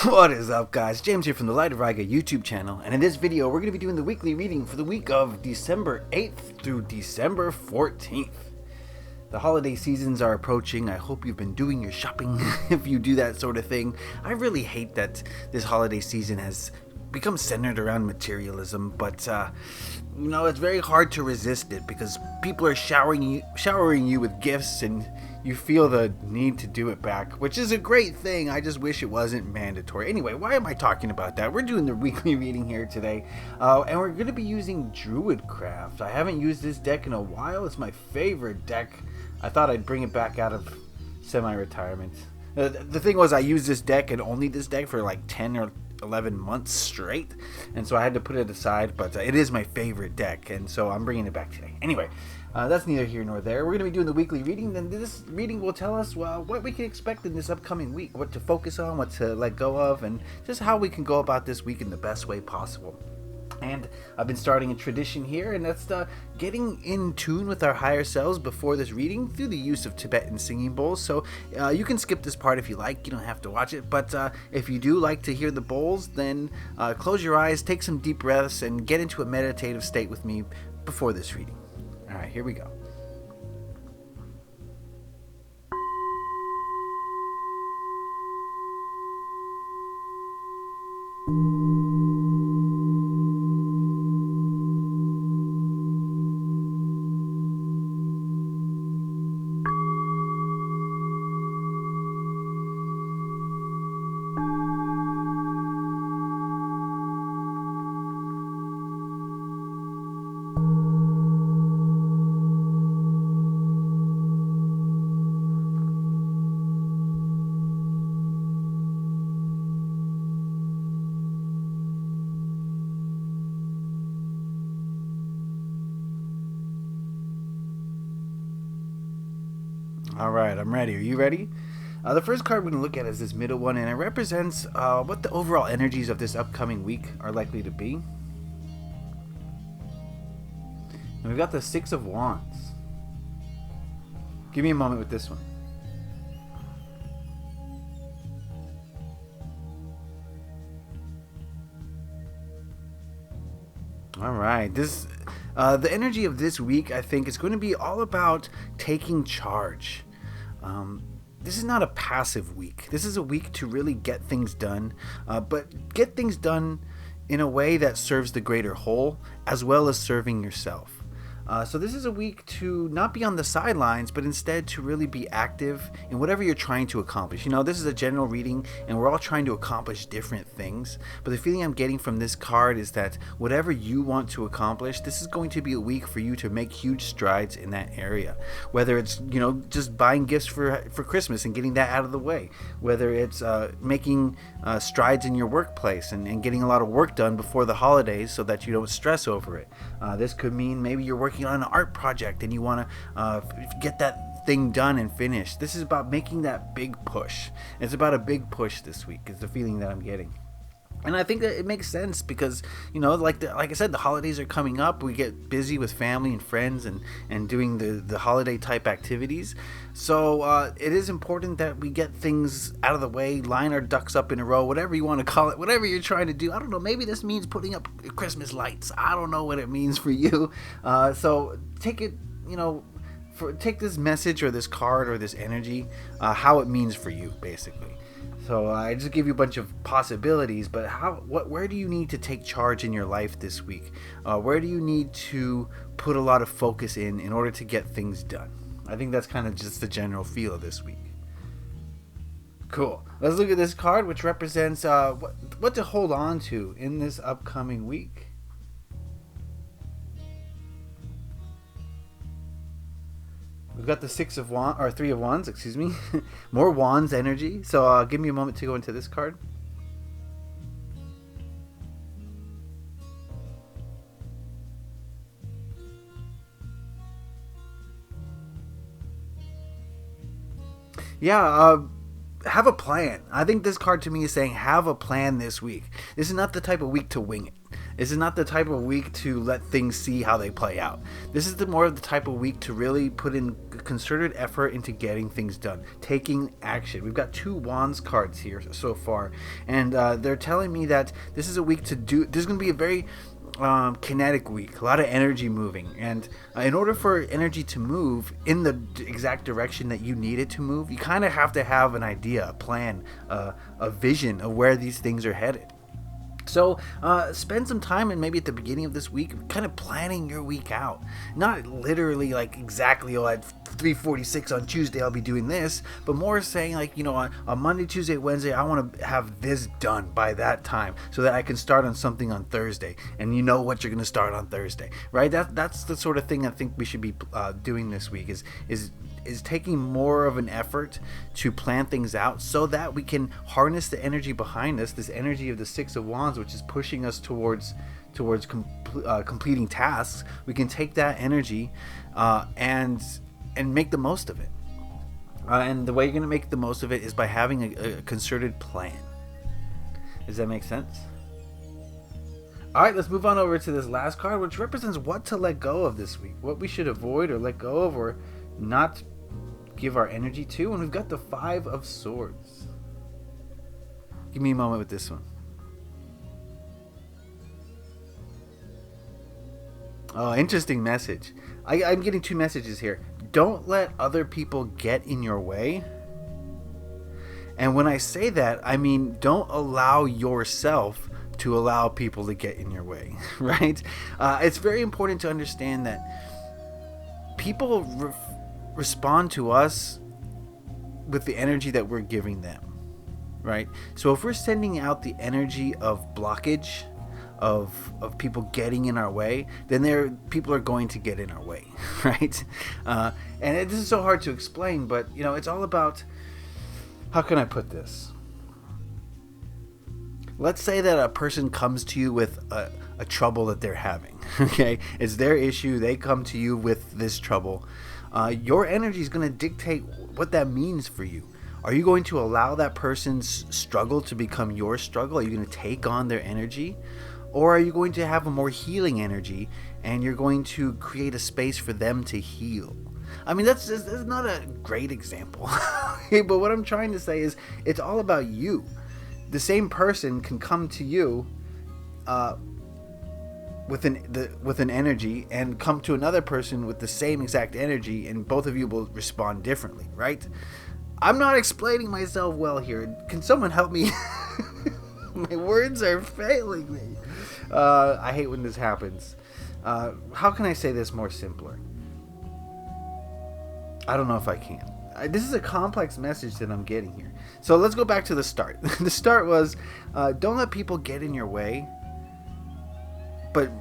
What is up, guys? James here from the Light of Riga YouTube channel, and in this video we're going to be doing the weekly reading for the week of December 8th through December 14th. The holiday seasons are approaching. I hope you've been doing your shopping if you do that sort of thing. I really hate that this holiday season has become centered around materialism, but it's very hard to resist it because people are showering you with gifts, and you feel the need to do it back, which is a great thing. I just wish it wasn't mandatory. Anyway, why am I talking about that? We're doing the weekly reading here today, and we're going to be using Druidcraft. I haven't used this deck in a while. It's my favorite deck. I thought I'd bring it back out of semi-retirement. The thing was, I used this deck and only this deck for like 10 or 11 months straight, and so I had to put it aside, but it is my favorite deck, and so I'm bringing it back today. Anyway, that's neither here nor there. We're going to be doing the weekly reading, and this reading will tell us, well, what we can expect in this upcoming week, what to focus on, what to let go of, and just how we can go about this week in the best way possible. And I've been starting a tradition here, and that's getting in tune with our higher selves before this reading through the use of Tibetan singing bowls. So you can skip this part if you like. You don't have to watch it. But if you do like to hear the bowls, then close your eyes, take some deep breaths, and get into a meditative state with me before this reading. All right, here we go. All right, I'm ready. Are you ready? The first card we're going to look at is this middle one, and it represents what the overall energies of this upcoming week are likely to be. And we've got the Six of Wands. Give me a moment with this one. All right, the energy of this week, I think, is going to be all about taking charge. This is not a passive week. This is a week to really get things done, but get things done in a way that serves the greater whole, as well as serving yourself. So this is a week to not be on the sidelines, but instead to really be active in whatever you're trying to accomplish. This is a general reading, and we're all trying to accomplish different things. But the feeling I'm getting from this card is that whatever you want to accomplish, this is going to be a week for you to make huge strides in that area. Whether it's, just buying gifts for Christmas and getting that out of the way. Whether it's making strides in your workplace and getting a lot of work done before the holidays so that you don't stress over it. This could mean maybe you're working on an art project and you want to get that thing done and finished. This is about making that big push. It's about a big push this week is the feeling that I'm getting. And I think that it makes sense because, like I said, the holidays are coming up. We get busy with family and friends and doing the holiday type activities. So it is important that we get things out of the way, line our ducks up in a row, whatever you want to call it, whatever you're trying to do. I don't know. Maybe this means putting up Christmas lights. I don't know what it means for you. So take it, take this message or this card or this energy, how it means for you, basically. So I just give you a bunch of possibilities, but where do you need to take charge in your life this week? Where do you need to put a lot of focus in order to get things done? I think that's kind of just the general feel of this week. Cool. Let's look at this card, which represents what to hold on to in this upcoming week. We've got the Three of Wands, excuse me. More Wands energy. So give me a moment to go into this card. Yeah, have a plan. I think this card to me is saying have a plan this week. This is not the type of week to wing it. This is not the type of week to let things see how they play out. This is more of the type of week to really put in concerted effort into getting things done, taking action. We've got 2 Wands cards here so far, and they're telling me that this is a week to do. This is going to be a very kinetic week, a lot of energy moving, and in order for energy to move in the exact direction that you need it to move, you kind of have to have an idea, a plan, a vision of where these things are headed. So spend some time, and maybe at the beginning of this week, kind of planning your week out. Not literally like exactly, at 3:46 on Tuesday I'll be doing this, but more saying like, on Monday, Tuesday, Wednesday, I want to have this done by that time so that I can start on something on Thursday, and you know what you're going to start on Thursday, right? That's the sort of thing I think we should be doing this week, is taking more of an effort to plan things out so that we can harness the energy behind us, this energy of the 6 of Wands, which is pushing us towards completing tasks. We can take that energy and make the most of it. And the way you're going to make the most of it is by having a concerted plan. Does that make sense? All right, let's move on over to this last card, which represents what to let go of this week, what we should avoid or let go of or not give our energy to. And we've got the 5 of Swords. Give me a moment with this one. Oh, interesting message. I'm getting 2 messages here. Don't let other people get in your way. And when I say that, I mean don't allow yourself to allow people to get in your way, right? It's very important to understand that people respond to us with the energy that we're giving them, right? So if we're sending out the energy of blockage, of people getting in our way, then people are going to get in our way, right? And this is so hard to explain, but it's all about, how can I put this? Let's say that a person comes to you with a trouble that they're having, okay? It's their issue. They come to you with this trouble. Your energy is going to dictate what that means for you. Are you going to allow that person's struggle to become your struggle? Are you going to take on their energy? Or are you going to have a more healing energy, and you're going to create a space for them to heal? I mean, that's not a great example. But what I'm trying to say is it's all about you. The same person can come to you with an energy, and come to another person with the same exact energy, and both of you will respond differently, right? I'm not explaining myself well here. Can someone help me? My words are failing me. I hate when this happens. How can I say this more simpler? I don't know if I can. This is a complex message that I'm getting here. So let's go back to the start. The start was, don't let people get in your way. But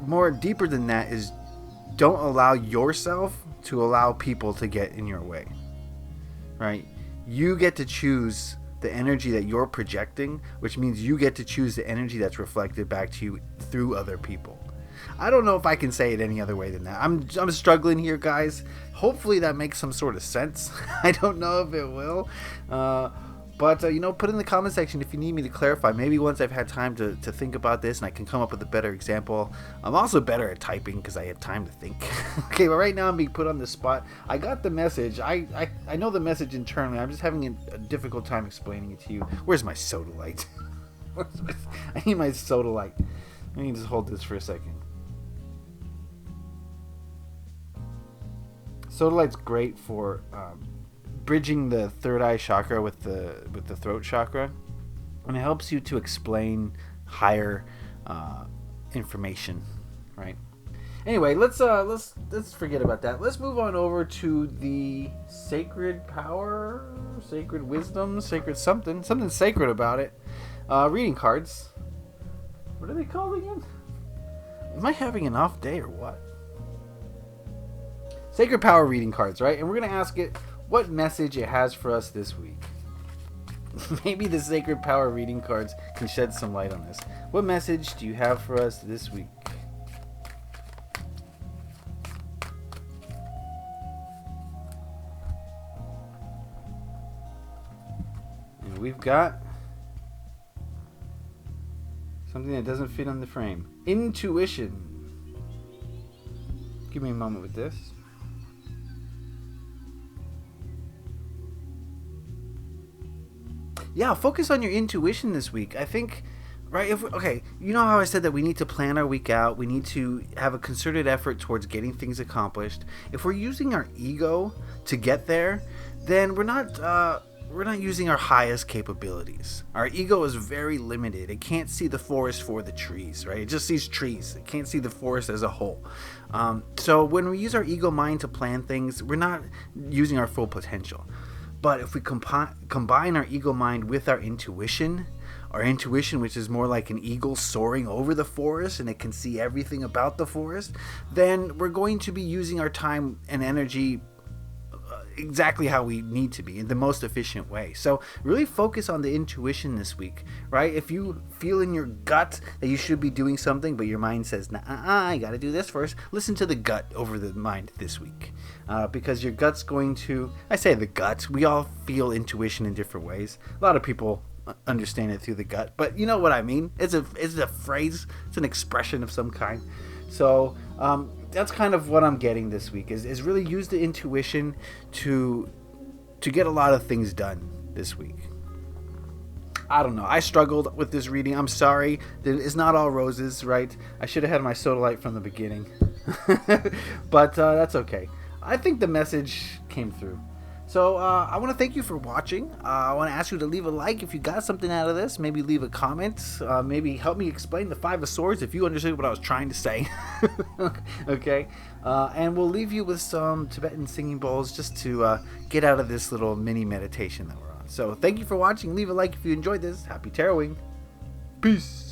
more deeper than that is, don't allow yourself to allow people to get in your way. Right? You get to choose the energy that you're projecting, which means you get to choose the energy that's reflected back to you through other people. I don't know if I can say it any other way than that. I'm struggling here, guys. Hopefully that makes some sort of sense. I don't know if it will. But put in the comment section if you need me to clarify. Maybe once I've had time to think about this and I can come up with a better example. I'm also better at typing because I have time to think. Okay, but right now I'm being put on the spot. I got the message. I know the message internally. I'm just having a difficult time explaining it to you. Where's my soda light? I need my soda light. Let me just hold this for a second. Soda light's great for bridging the third eye chakra with the throat chakra, and it helps you to explain higher information, right? Anyway, let's forget about that. Let's move on over to the sacred power, sacred wisdom, sacred something sacred about it. Reading cards. What are they called again? Am I having an off day or what? Sacred power reading cards, right? And we're gonna ask it what message it has for us this week. Maybe the sacred power reading cards can shed some light on this. What message do you have for us this week? And we've got Something that doesn't fit on the frame. Intuition. Give me a moment with this. Yeah, focus on your intuition this week. I think, right? Okay, you know how I said that we need to plan our week out. We need to have a concerted effort towards getting things accomplished. If we're using our ego to get there, then we're not using our highest capabilities. Our ego is very limited. It can't see the forest for the trees, right? It just sees trees. It can't see the forest as a whole. So when we use our ego mind to plan things, we're not using our full potential. But if we combine our ego mind with our intuition, which is more like an eagle soaring over the forest and it can see everything about the forest, then we're going to be using our time and energy exactly how we need to be in the most efficient way. So really focus on the intuition this week, right? If you feel in your gut that you should be doing something, but your mind says, nah, you got to do this first, listen to the gut over the mind this week, because your gut's going to, I say the gut, we all feel intuition in different ways. A lot of people understand it through the gut, but you know what I mean. It's a phrase, it's an expression of some kind. So that's kind of what I'm getting this week is really use the intuition to get a lot of things done this week. I don't know. I struggled with this reading. I'm sorry. It's not all roses, right? I should have had my soda light from the beginning. But that's okay. I think the message came through. So I want to thank you for watching. I want to ask you to leave a like if you got something out of this. Maybe leave a comment. Maybe help me explain the Five of Swords if you understood what I was trying to say. Okay. And we'll leave you with some Tibetan singing bowls just to get out of this little mini meditation that we're on. So thank you for watching. Leave a like if you enjoyed this. Happy taroting. Peace.